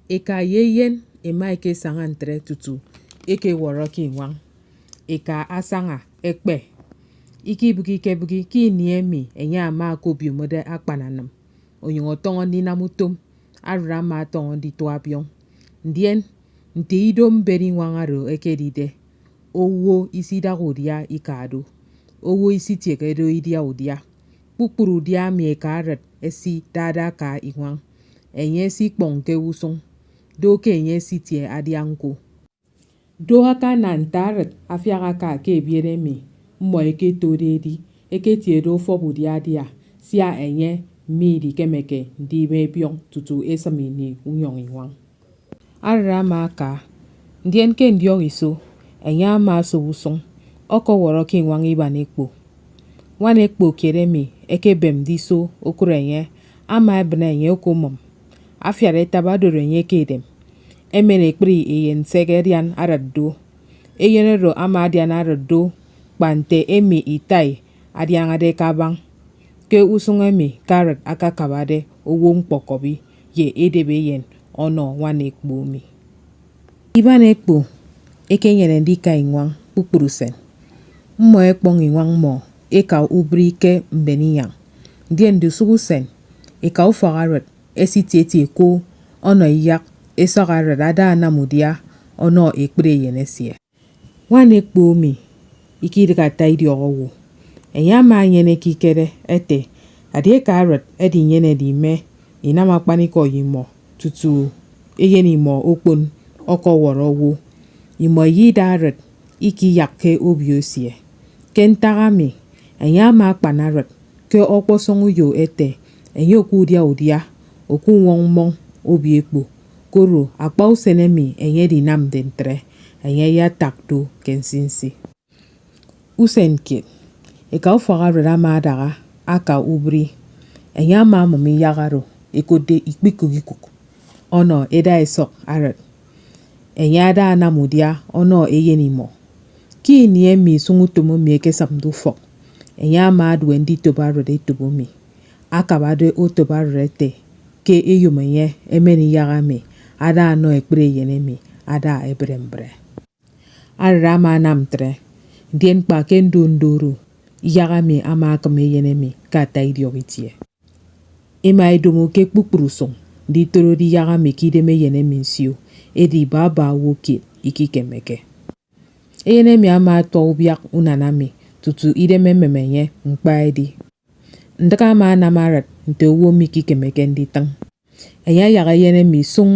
Eka yeyen ema eke sanga ntre tutu eke woro ki wang. Eka asanga ekpe. Iki bugi ki niemi enya ama kobi mode akpananam. Onyongo tongo ni namutom. Arura ma tongo di tuapion. Ndien nte idom beri wangaro eke dide. Owo isi dagodia ikado. Owo isi tiekedo idia odia. Pukuru dia mi ekaret esi dada ka iwang. Enye si kponke usong. Doke enye si tie adianko. Dohaka na ntaret afiagaka ke biere mi. Mmo eke toredi. Eke tie do fobu dia dia. Sia enye mi di kemeke di mebiong tutu esamini unyong iwang. Arra maka. Ndien ke ndio iso. Enya ma so usong. Oko woro ki wang ibanekpo. Wanekpo keremi eke bem diso okurenye. Ama ebne enye okomom. Afiare tabadoro enye kedem. Emene kri eyen segerian arado. Eyenero ama adian arado. Bante emi itai adiangade kabang. Ke usung emi karat akakabade owong pokobi. Ye edebe yen ono wanekpo mi. Ibanekpo eke nyene ndika inwang pupurusen. Mmo ekpong inwang mo eka ubri ke mbeniyang. Ndien dusugusen eka ufagaret esi tieti ko ono iyak esagaret ada anamudia ono ekbre yenesie. Wanekpo mi ikidika taidi owo. Enyama nyene kikere ete adie karet edi nyene di me inama paniko yimo tutu eyeni mo okpon oko worowo. Imo yidaret iki yakke obiosie. Kentagami enyama panaret ke okposongu yo ete enyo kudia odia oku wongmong obiekpo koro akpau senemi enye di nam dentre enye ya takdo kensinsi. Usenkit eka ufagaret ama adaga aka ubri enyama mami yagaro ekode ikpikugikuk ono eda esok aret enye ada anamudia ono eyenimo. Ki ni emi sungutomo mi eke samdu fok. Enyama adwendi tobarode tobomi. Akabade o tobarete ke eyomenye emeni yagame ada ano ekbre yenemi ada ebrembre. Arama namtre. Ndien pa kendo ndoro yagame ama akame yenemi kata idiogitie. Ema edomo ke pupurusong di toro di yagame kideme yenemi nsio edi baba woke ikikemeke. Eyenemi ama to ubiak unanami tutu ideme memenye mkpaedi. Ndaka ma namarat nte uwo miki kemeke ndi tang. Enya yaga yenemi sung